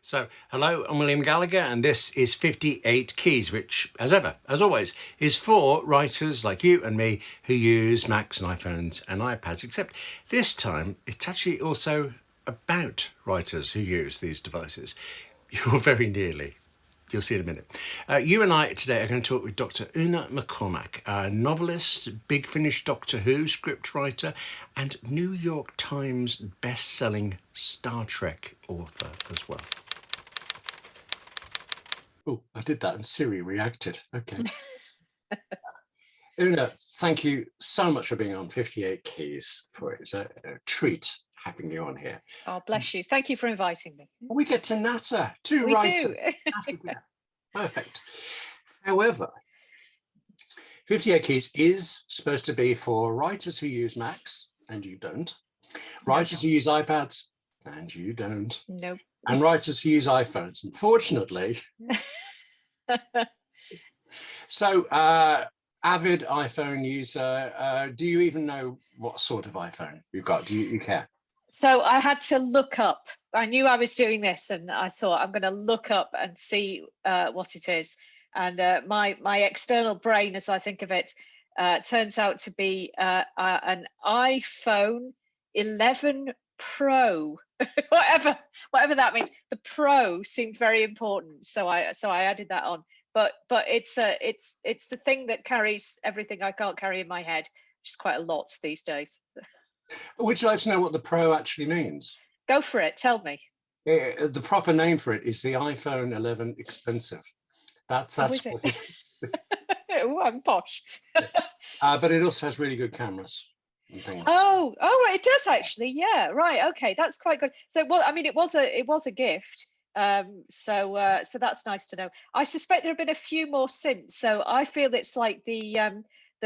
So, hello, I'm William Gallagher, and this is 58 Keys, which, as ever, as always, is for writers like you and me who use Macs and iPhones and iPads, except this time it's actually also about writers who use these devices. You're very nearly. You'll see in a minute. You and I today are going to talk with Dr. Una McCormack, a novelist, Big Finish Doctor Who scriptwriter, and New York Times best-selling Star Trek author as well. Oh, I did that and Siri reacted. Okay. Una, thank you so much for being on 58 Keys. It's a treat having you on here. Oh, bless you. Thank you for inviting me. We get to natter, two writers. Perfect. However, 58 Keys is supposed to be for writers who use Macs, and you don't. Writers who use iPads, and you don't. Nope. And writers who use iPhones, unfortunately. So, avid iPhone user, do you even know what sort of iPhone you've got? Do you care? So I had to look up. I knew I was doing this, and I thought I'm going to look up and see what it is. And my external brain, as I think of it, turns out to be an iPhone 11 Pro, whatever that means. The Pro seemed very important, so I added that on. But it's the thing that carries everything I can't carry in my head, which is quite a lot these days. Would you like to know what the Pro actually means? Go for it. Tell me. The proper name for it is the iPhone 11 Expensive. That's what it is. Oh, I'm posh. But it also has really good cameras and things. Oh, right, it does actually. Yeah, right. Okay, that's quite good. So, well, I mean, it was a gift. So that's nice to know. I suspect there have been a few more since. So I feel it's like the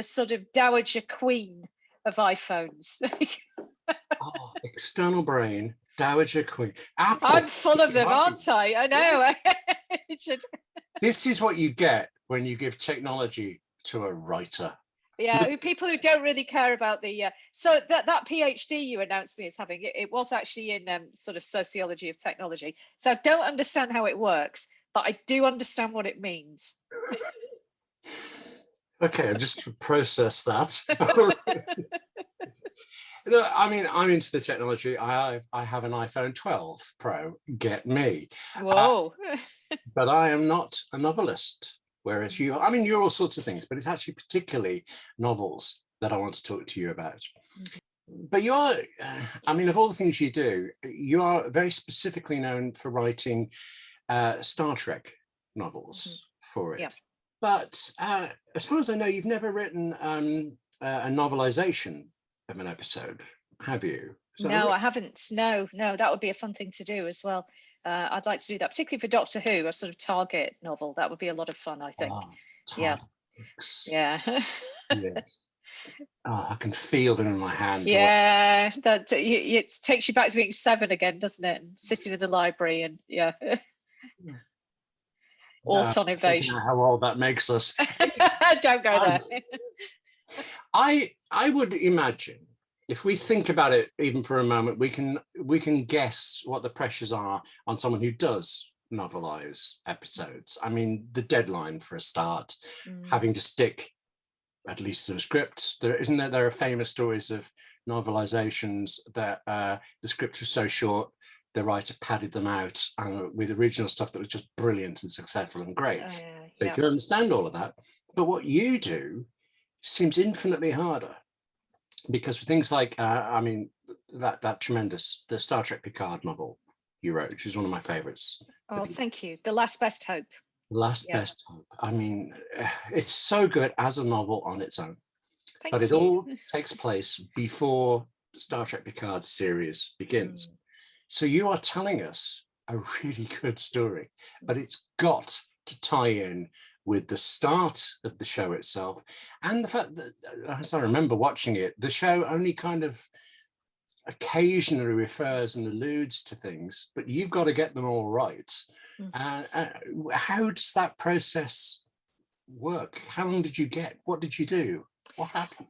sort of dowager queen of iPhones. Oh, external brain, dowager queen. Apple. I'm full of them, aren't I? I know. Yes. This is what you get when you give technology to a writer. Yeah, people who don't really care about the so that PhD you announced me as having, it was actually in sort of sociology of technology. So I don't understand how it works, but I do understand what it means. Okay, I've just processed that. I mean, I'm into the technology. I have an iPhone 12 Pro. Get me. Whoa. But I am not a novelist. Whereas you, I mean, you're all sorts of things, but it's actually particularly novels that I want to talk to you about. But you are, I mean, of all the things you do, you are very specifically known for writing Star Trek novels for it. Yeah. But as far as I know, you've never written a novelization of an episode, have you? No, I haven't. No, that would be a fun thing to do as well. I'd like to do that, particularly for Doctor Who, a sort of target novel. That would be a lot of fun, I think. Yeah. Yes. Oh, I can feel them in my hand. Yeah, that it takes you back to being 7 again, doesn't it? And sitting in the library and Auton invasion. How old that makes us. Don't go there. I would imagine, if we think about it even for a moment, we can guess what the pressures are on someone who does novelize episodes. I mean, the deadline for a start, having to stick at least to the script. There are famous stories of novelizations that the script was so short, the writer padded them out with original stuff that was just brilliant and successful and great. So you can understand all of that. But what you do seems infinitely harder. Because for things like, I mean, that tremendous, the Star Trek Picard novel you wrote, which is one of my favorites. Oh, thank you. The Last Best Hope. Best Hope. I mean, it's so good as a novel on its own. But it all takes place before Star Trek Picard series begins. So you are telling us a really good story, but it's got to tie in with the start of the show itself, and the fact that, as I remember watching it, the show only kind of occasionally refers and alludes to things, but you've got to get them all right. How does that process work? How long did you get? What did you do? What happened?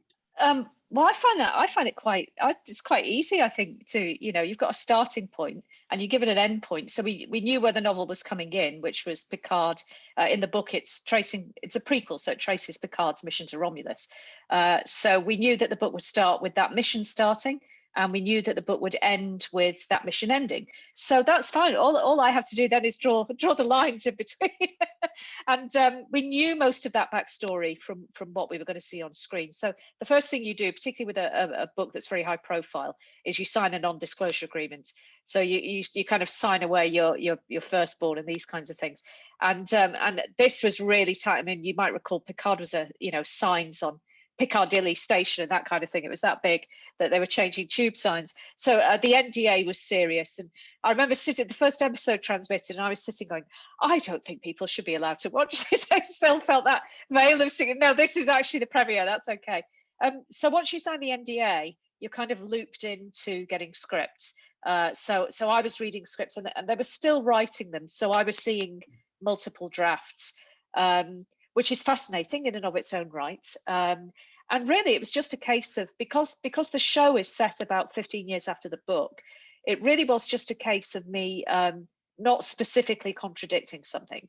Well, I find it quite, it's quite easy, I think, to, you've got a starting point and you give it an end point. So we knew where the novel was coming in, which was Picard. In the book, it's a prequel, so it traces Picard's mission to Romulus. So we knew that the book would start with that mission starting, and we knew that the book would end with that mission ending. So that's fine. All I have to do then is draw the lines in between. And we knew most of that backstory from what we were going to see on screen. So the first thing you do, particularly with a book that's very high profile, is you sign a non-disclosure agreement. So you kind of sign away your firstborn and these kinds of things. And this was really tight. I mean, you might recall Picard was signs on Piccadilly station and that kind of thing. It was that big that they were changing tube signs. So the NDA was serious. And I remember sitting, the first episode transmitted, and I was sitting going, I don't think people should be allowed to watch this. I still felt that veil of singing, no, this is actually the premiere, that's okay. So once you sign the NDA, you're kind of looped into getting scripts. So I was reading scripts and they were still writing them. So I was seeing multiple drafts, which is fascinating in and of its own right. And really, it was just a case of, because the show is set about 15 years after the book, it really was just a case of me not specifically contradicting something,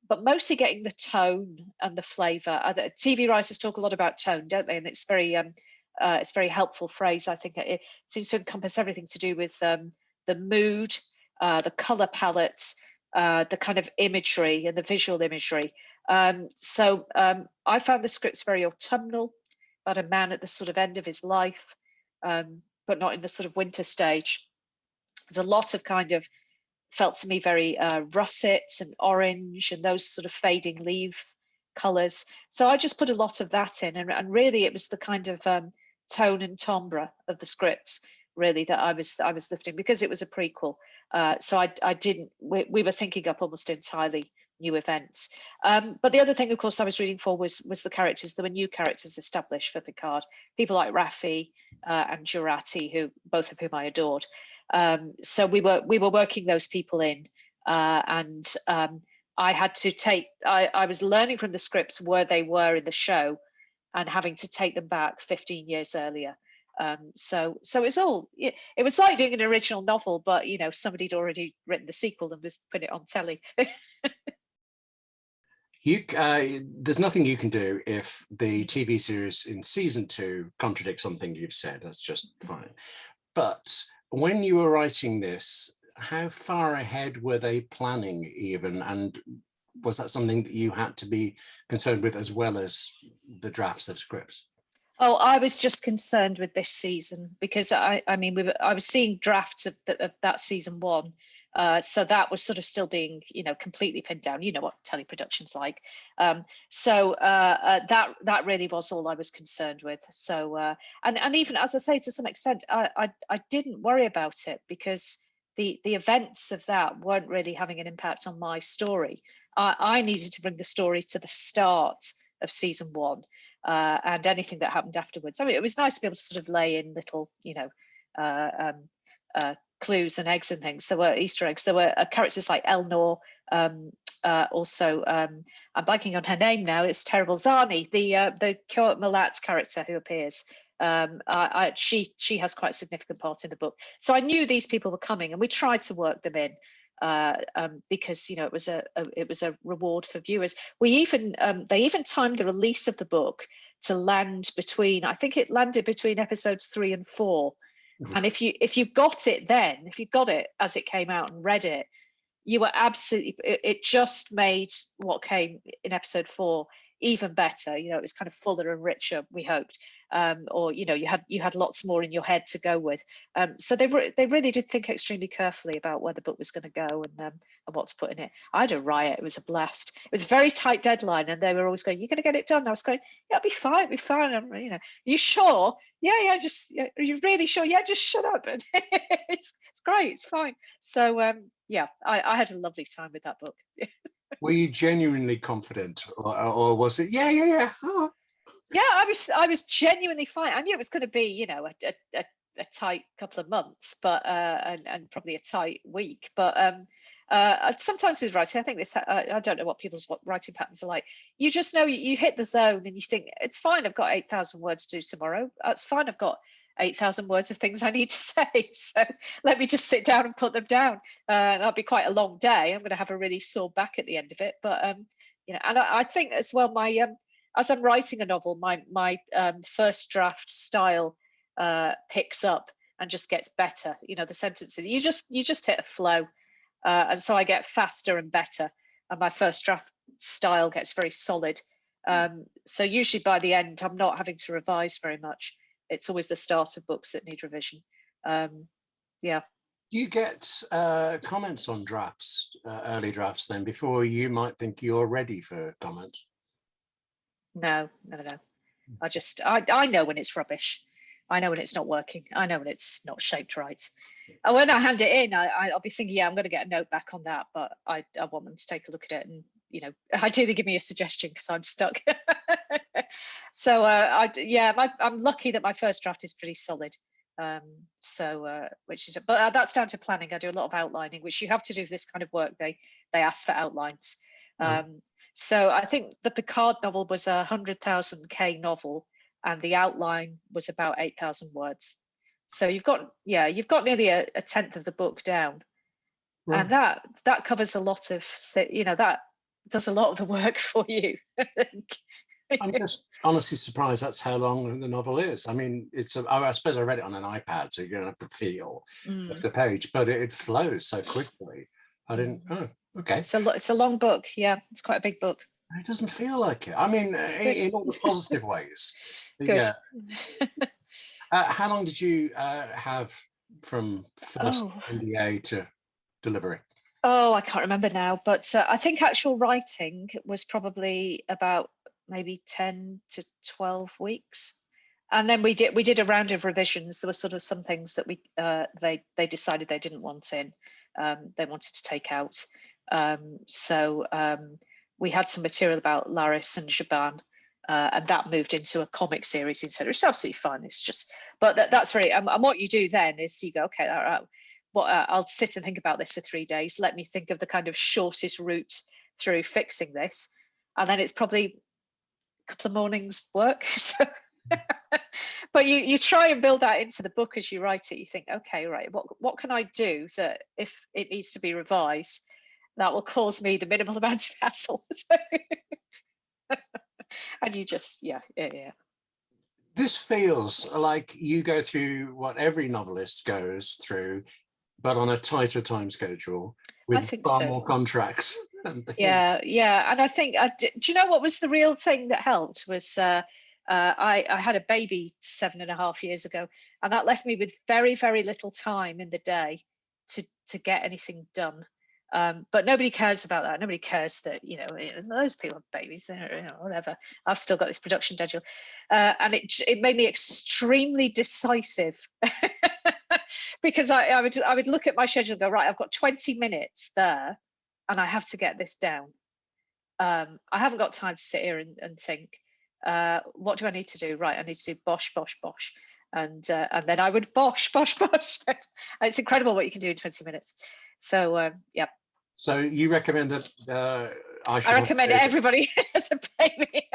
but mostly getting the tone and the flavour. TV writers talk a lot about tone, don't they? And it's very helpful phrase. I think it seems to encompass everything to do with the mood, the colour palette, the kind of imagery and the visual imagery. So I found the scripts very autumnal, about a man at the sort of end of his life, but not in the sort of winter stage. There's a lot of kind of, felt to me very russet and orange and those sort of fading leaf colours. So I just put a lot of that in, and really it was the kind of tone and timbre of the scripts really that I was lifting, because it was a prequel. So we were thinking up almost entirely new events. But the other thing, of course, I was reading for was the characters. There were new characters established for Picard, people like Raffi and Jurati, both of whom I adored. So we were working those people in, and I had to I was learning from the scripts where they were in the show and having to take them back 15 years earlier. So it's all, it was like doing an original novel, but somebody'd already written the sequel and was putting it on telly. There's nothing you can do if the TV series in season 2 contradicts something you've said. That's just fine. But when you were writing this, how far ahead were they planning even? And was that something that you had to be concerned with as well as the drafts of scripts? Oh, I was just concerned with this season because I was seeing drafts of that season 1. So that was sort of still being, completely pinned down. You know what teleproduction's like. So that really was all I was concerned with. So and even, as I say, to some extent, I didn't worry about it because the events of that weren't really having an impact on my story. I needed to bring the story to the start of season 1, and anything that happened afterwards. I mean, it was nice to be able to sort of lay in little, clues and eggs and things. There were Easter eggs. There were characters like Elnor. Also, I'm blanking on her name now. It's terrible. Zani, the Kurt Malat character who appears. She has quite a significant part in the book. So I knew these people were coming, and we tried to work them in because it was a reward for viewers. We even they even timed the release of the book to land between. I think it landed between episodes 3 and 4. And if you got it then, if you got it as it came out and read it, you were absolutely, it just made what came in episode 4 even better. It was kind of fuller and richer, we hoped. Or you had lots more in your head to go with. So they really did think extremely carefully about where the book was going to go and what to put in it. I had a riot. It was a blast. It was a very tight deadline, and they were always going, "You're going to get it done." And I was going, "Yeah, it'll be fine. It'll be fine." You sure? Yeah. Just, are you really sure? Yeah, just shut up. And it's great. It's fine. So I had a lovely time with that book. Were you genuinely confident, or was it? Yeah. Oh. Yeah, I was genuinely fine. I knew it was going to be, a tight couple of months, but and probably a tight week. But Sometimes with writing, I think this, I don't know what people's writing patterns are like. You just know you hit the zone and you think, it's fine, I've got 8,000 words to do tomorrow. That's fine, I've got 8,000 words of things I need to say. So let me just sit down and put them down. That'll be quite a long day. I'm going to have a really sore back at the end of it. But, you know, and I think as well, as I'm writing a novel, my first draft style picks up and just gets better. You know, the sentences, you just hit a flow. And so I get faster and better, and my first draft style gets very solid. So usually by the end, I'm not having to revise very much. It's always the start of books that need revision. Yeah. Do you get comments on drafts, early drafts, then before you might think you're ready for comment? No. I know when it's rubbish. I know when it's not working. I know when it's not shaped right. And when I hand it in, I'll be thinking, yeah, I'm going to get a note back on that, but I want them to take a look at it, and you know, ideally give me a suggestion because I'm stuck. So I'm lucky that my first draft is pretty solid. Which is, but that's down to planning. I do a lot of outlining, which you have to do for this kind of work. They ask for outlines. So I think the Picard novel was a 100,000 K novel, and the outline was about 8,000 words. So you've got nearly a tenth of the book down, right. And that covers a lot of, you know, that does a lot of the work for you. I'm just honestly surprised that's how long the novel is. I mean, I suppose I read it on an iPad, so you don't have to feel of the page, but it flows so quickly. I didn't. Oh, okay. It's a long book. Yeah, it's quite a big book. It doesn't feel like it. I mean, in all the positive ways. Good. Yeah. How long did you have from first NDA to delivery? Oh, I can't remember now, but I think actual writing was probably about maybe 10 to 12 weeks. And then we did a round of revisions. There were sort of some things that they decided they didn't want in, they wanted to take out. So we had some material about Laris and Shaban, and that moved into a comic series instead. It's absolutely fine. It's just, but that's very. And what you do then is you go, okay, all right. I'll sit and think about this for 3 days. Let me think of the kind of shortest route through fixing this, and then it's probably a couple of mornings' work. So, but you try and build that into the book as you write it. You think, okay, right, what can I do that if it needs to be revised, that will cause me the minimal amount of hassle. And you just, yeah. This feels like you go through what every novelist goes through, but on a tighter time schedule with far more contracts. Yeah. And I think, do you know what was the real thing that helped was I had a baby 7.5 years ago, and that left me with very, very little time in the day to get anything done. But nobody cares about that. Nobody cares that, you know, those people have babies, they're, you know, whatever. I've still got this production schedule. And it made me extremely decisive because I would look at my schedule and go, right, I've got 20 minutes there and I have to get this down. I haven't got time to sit here and think, what do I need to do? Right, I need to do bosh, bosh, bosh. And then I would bosh, bosh, bosh. It's incredible what you can do in 20 minutes. So, yeah. So you recommend that I recommend everybody has a baby.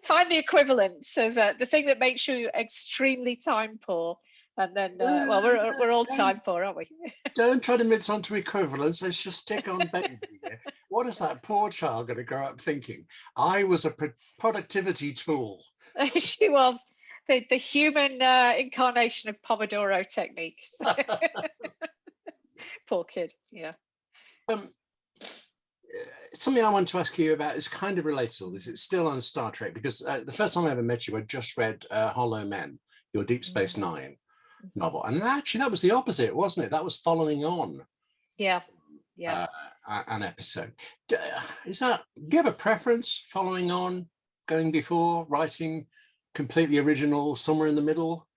Find the equivalent of the thing that makes you extremely time poor. And then, well, we're all time poor, aren't we? Don't try to mix onto equivalence. Let's just stick on baby here. What is that poor child going to grow up thinking? I was a productivity tool. She was the human incarnation of Pomodoro techniques. Poor kid, yeah. Something I want to ask you about is kind of related to all this. It's still on Star Trek, because the first time I ever met you, I just read Hollow Men, your Deep Space Nine novel. And actually, that was the opposite, wasn't it? That was following on. Yeah. An episode. Do you have a preference following on, going before, writing completely original, somewhere in the middle?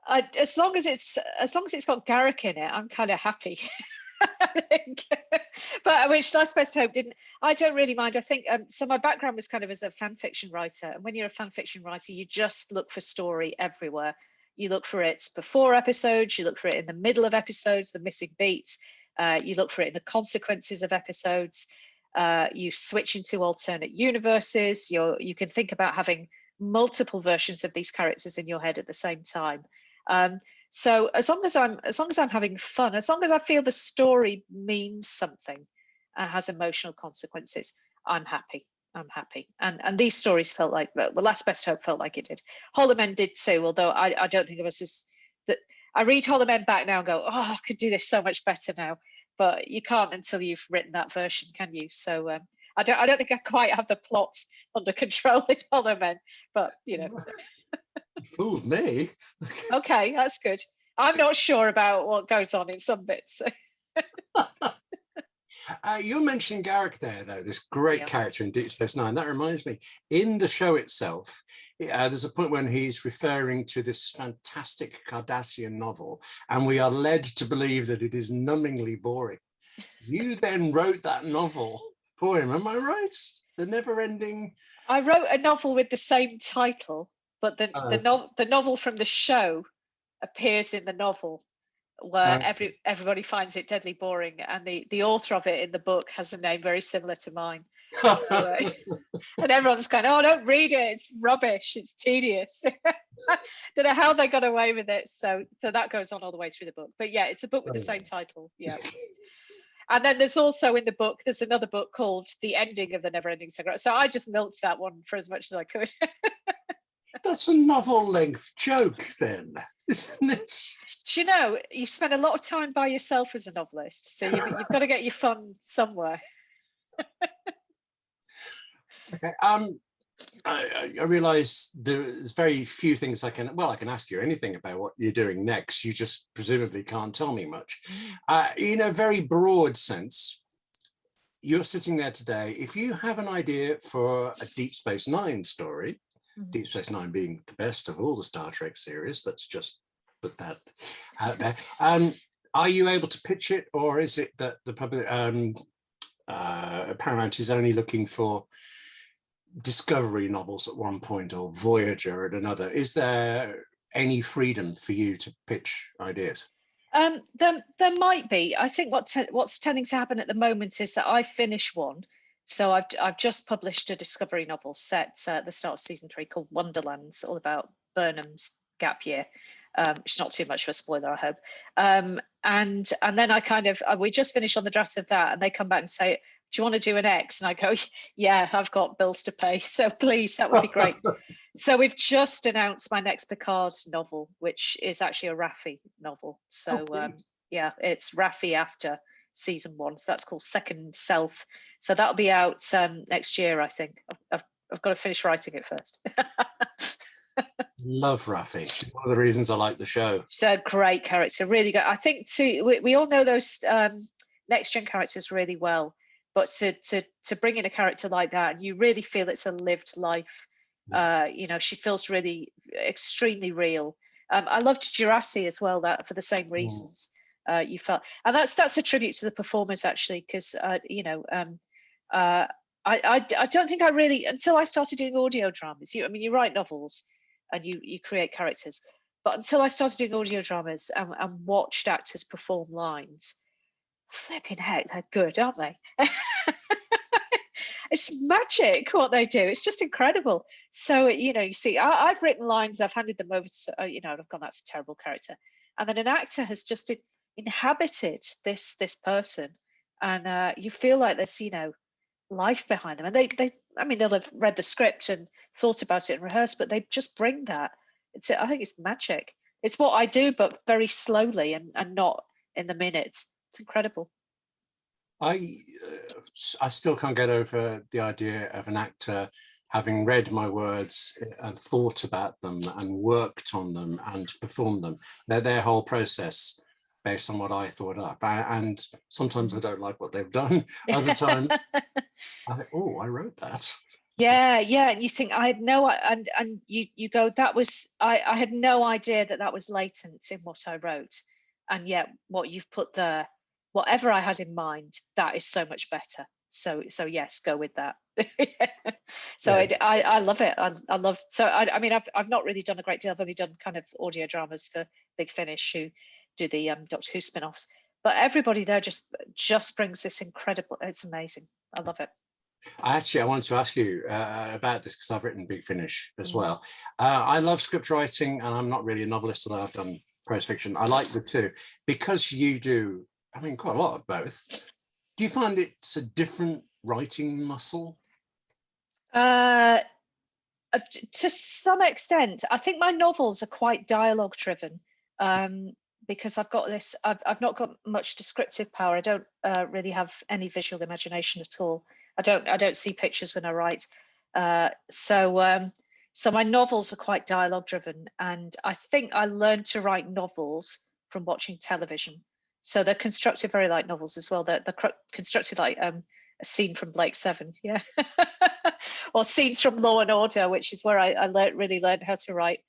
As long as it's got Garrick in it, I'm kind of happy. I think. But which I suppose to hope didn't. I don't really mind. I think so. My background was kind of as a fan fiction writer, and when you're a fan fiction writer, you just look for story everywhere. You look for it before episodes, you look for it in the middle of episodes, the missing beats. You look for it in the consequences of episodes. You switch into alternate universes. You can think about having multiple versions of these characters in your head at the same time. So as long as I'm having fun, as long as I feel the story means something and has emotional consequences, I'm happy. I'm happy. And these stories felt like, well, Last Best Hope felt like it did. Hollow Men did too, although I don't think of us as that. I read Hollow Men back now and go, oh, I could do this so much better now. But you can't until you've written that version, can you? So I don't think I quite have the plots under control with Hollow Men, but you know. Fooled me. Okay, that's good. I'm not sure about what goes on in some bits. You're mentioning Garrick there, though, this great character in Deep Space Nine. That reminds me, in the show itself, there's a point when he's referring to this fantastic Cardassian novel, and we are led to believe that it is numbingly boring. You then wrote that novel for him, am I right? The Neverending. I wrote a novel with the same title, but the novel from the show appears in the novel, where everybody finds it deadly boring, and the author of it in the book has a name very similar to mine. So, and everyone's going, oh, don't read it, it's rubbish, it's tedious. Don't know how they got away with it. So that goes on all the way through the book. But yeah, it's a book with the same title. Yeah. And then there's also in the book, there's another book called The Ending of the Neverending Saga. So I just milked that one for as much as I could. That's a novel-length joke then, isn't it? Do you know, you spend a lot of time by yourself as a novelist, so you've got to get your fun somewhere. Okay. I realise there's very few things I can ask you anything about what you're doing next. You just presumably can't tell me much. In a very broad sense, you're sitting there today. If you have an idea for a Deep Space Nine story, Deep Space Nine being the best of all the Star Trek series, let's just put that out there. Are you able to pitch it, or is it that the public Paramount is only looking for discovery novels at one point or Voyager at another? Is there any freedom for you to pitch ideas? There might be. I think what's tending to happen at the moment is that I finish one. So I've just published a discovery novel set at the start of season 3 called Wonderlands, all about Burnham's gap year. It's not too much of a spoiler, I hope. And then we just finished on the draft of that, and they come back and say, do you want to do an X? And I go, yeah, I've got bills to pay, so please, that would be great. So we've just announced my next Picard novel, which is actually a Raffi novel. So yeah, it's Raffi after season 1. So that's called Second Self. So that'll be out next year, I think. I've got to finish writing it first. Love Raffi. She's one of the reasons I like the show. She's a great character, really good. I think too, we all know those next gen characters really well. But to bring in a character like that, and you really feel it's a lived life. You know, she feels really extremely real. I loved Jurassic as well, that for the same reasons. You felt, and that's a tribute to the performers actually, because you know, I don't think I really, until I started doing audio dramas. I mean, you write novels and you create characters, but until I started doing audio dramas and watched actors perform lines. Flipping heck, they're good, aren't they? It's magic what they do. It's just incredible. So, you know, you see, I've written lines, I've handed them over to, you know, I've gone, that's a terrible character. And then an actor has just inhabited this person. And you feel like there's, you know, life behind them. And I mean, they'll have read the script and thought about it and rehearsed, but they just bring that. I think it's magic. It's what I do, but very slowly and not in the minutes. It's incredible. I still can't get over the idea of an actor having read my words and thought about them and worked on them and performed them. Their whole process based on what I thought up. And sometimes I don't like what they've done. Other time, I think, oh, I wrote that. Yeah, and you think I had no, and you go, that was, I had no idea that was latent in what I wrote, and yet what you've put there, whatever I had in mind, that is so much better. So yes, go with that. So yeah. I love it. I love. So I mean, I've not really done a great deal. I've only done kind of audio dramas for Big Finish, who do the Doctor Who spin-offs. but everybody there just brings this incredible. It's amazing. I love it. I wanted to ask you about this because I've written Big Finish as well. I love script writing, and I'm not really a novelist, although I've done prose fiction. I like the two because you do, I mean, quite a lot of both. Do you find it's a different writing muscle? To some extent. I think my novels are quite dialogue driven, because I've got this. I've not got much descriptive power. I don't really have any visual imagination at all. I don't see pictures when I write. So my novels are quite dialogue driven, and I think I learned to write novels from watching television. So they're constructed very like novels as well. They're constructed like a scene from Blake Seven, yeah, or scenes from Law and Order, which is where I really learned how to write,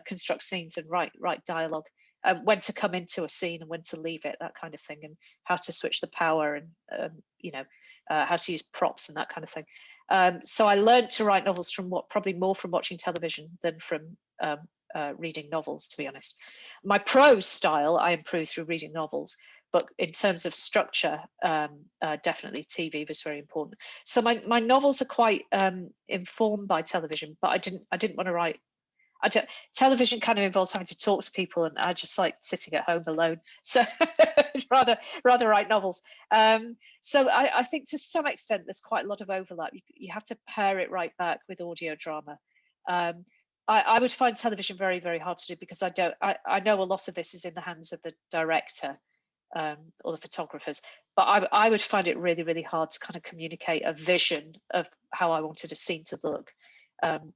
construct scenes and write dialogue, when to come into a scene and when to leave it, that kind of thing, and how to switch the power, and how to use props and that kind of thing. So I learned to write novels from probably more from watching television than from reading novels, to be honest. My prose style I improved through reading novels, but in terms of structure, definitely TV was very important. So my novels are quite informed by television, but I didn't want to write. Television kind of involves having to talk to people, and I just like sitting at home alone. So rather write novels. So I think to some extent there's quite a lot of overlap. You have to pair it right back with audio drama. I would find television very, very hard to do because I know a lot of this is in the hands of the director, or the photographers, but I would find it really, really hard to kind of communicate a vision of how I wanted a scene to look. And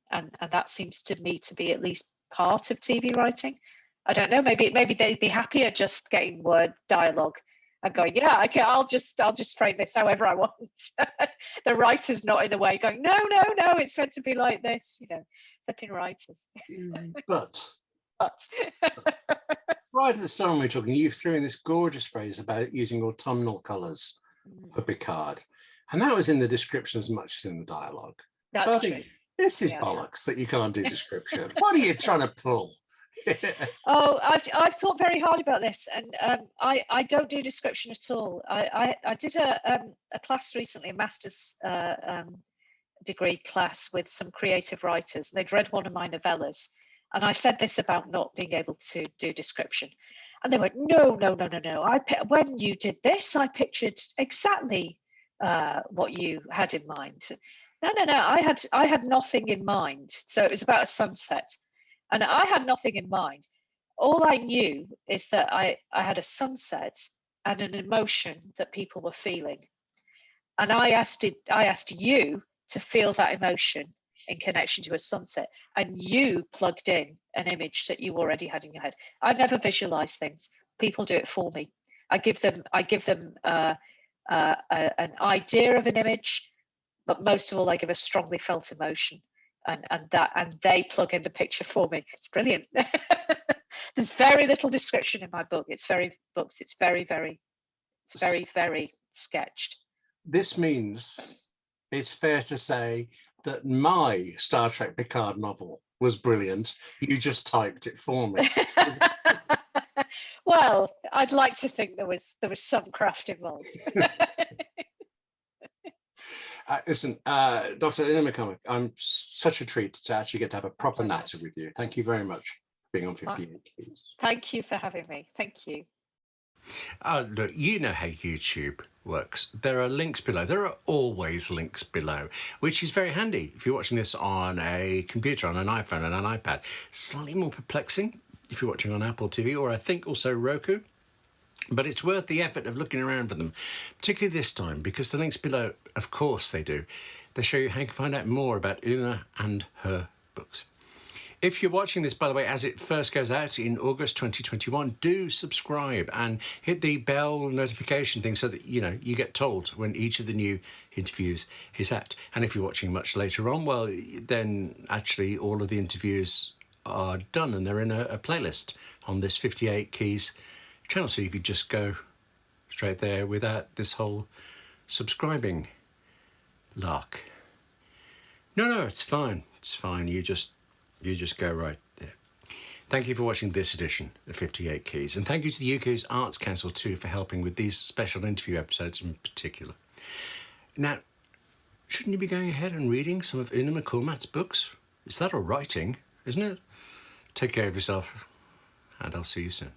that seems to me to be at least part of TV writing. I don't know, maybe they'd be happier just getting word dialogue and going, yeah, okay, I'll just frame this however I want. The writer's not in the way going, no, it's meant to be like this, flipping writers. But right at the start when we were talking, you threw in this gorgeous phrase about using autumnal colours for Picard, and that was in the description as much as in the dialogue. That's so I true. think this is bollocks that you can't do description. What are you trying to pull? Oh, I've thought very hard about this, and I don't do description at all. I did a class recently, a master's degree class with some creative writers. They'd read one of my novellas, and I said this about not being able to do description, and they went, no. When you did this, I pictured exactly what you had in mind. No. I had nothing in mind. So it was about a sunset, and I had nothing in mind. All I knew is that I had a sunset and an emotion that people were feeling, and I asked you to feel that emotion in connection to a sunset, and you plugged in an image that you already had in your head. I never visualize things. People do it for me. I give them an idea of an image, but most of all, I give a strongly felt emotion, and they plug in the picture for me. It's brilliant. There's very little description in my book. It's very sketched. This means it's fair to say that my Star Trek Picard novel was brilliant. You just typed it for me. Well, I'd like to think there was some craft involved. Listen, Dr. Ian McCormack, I'm such a treat to actually get to have a proper natter with you. Thank you very much for being on 58 Keys. Thank you for having me. Thank you. Look, you know how YouTube works. There are links below. There are always links below, which is very handy if you're watching this on a computer, on an iPhone and an iPad. Slightly more perplexing if you're watching on Apple TV, or I think also Roku. But it's worth the effort of looking around for them, particularly this time, because the links below, of course they do. They show you how you can find out more about Una and her books. If you're watching this, by the way, as it first goes out in August 2021, do subscribe and hit the bell notification thing so that, you get told when each of the new interviews is out. And if you're watching much later on, well, then actually all of the interviews are done and they're in a playlist on this 58 Keys channel, so you could just go straight there without this whole subscribing lark. No, it's fine. You just go right there. Thank you for watching this edition of 58 Keys, and thank you to the UK's Arts Council too for helping with these special interview episodes in particular. Now, shouldn't you be going ahead and reading some of Una McCormack's books? It's that or writing, isn't it? Take care of yourself, and I'll see you soon.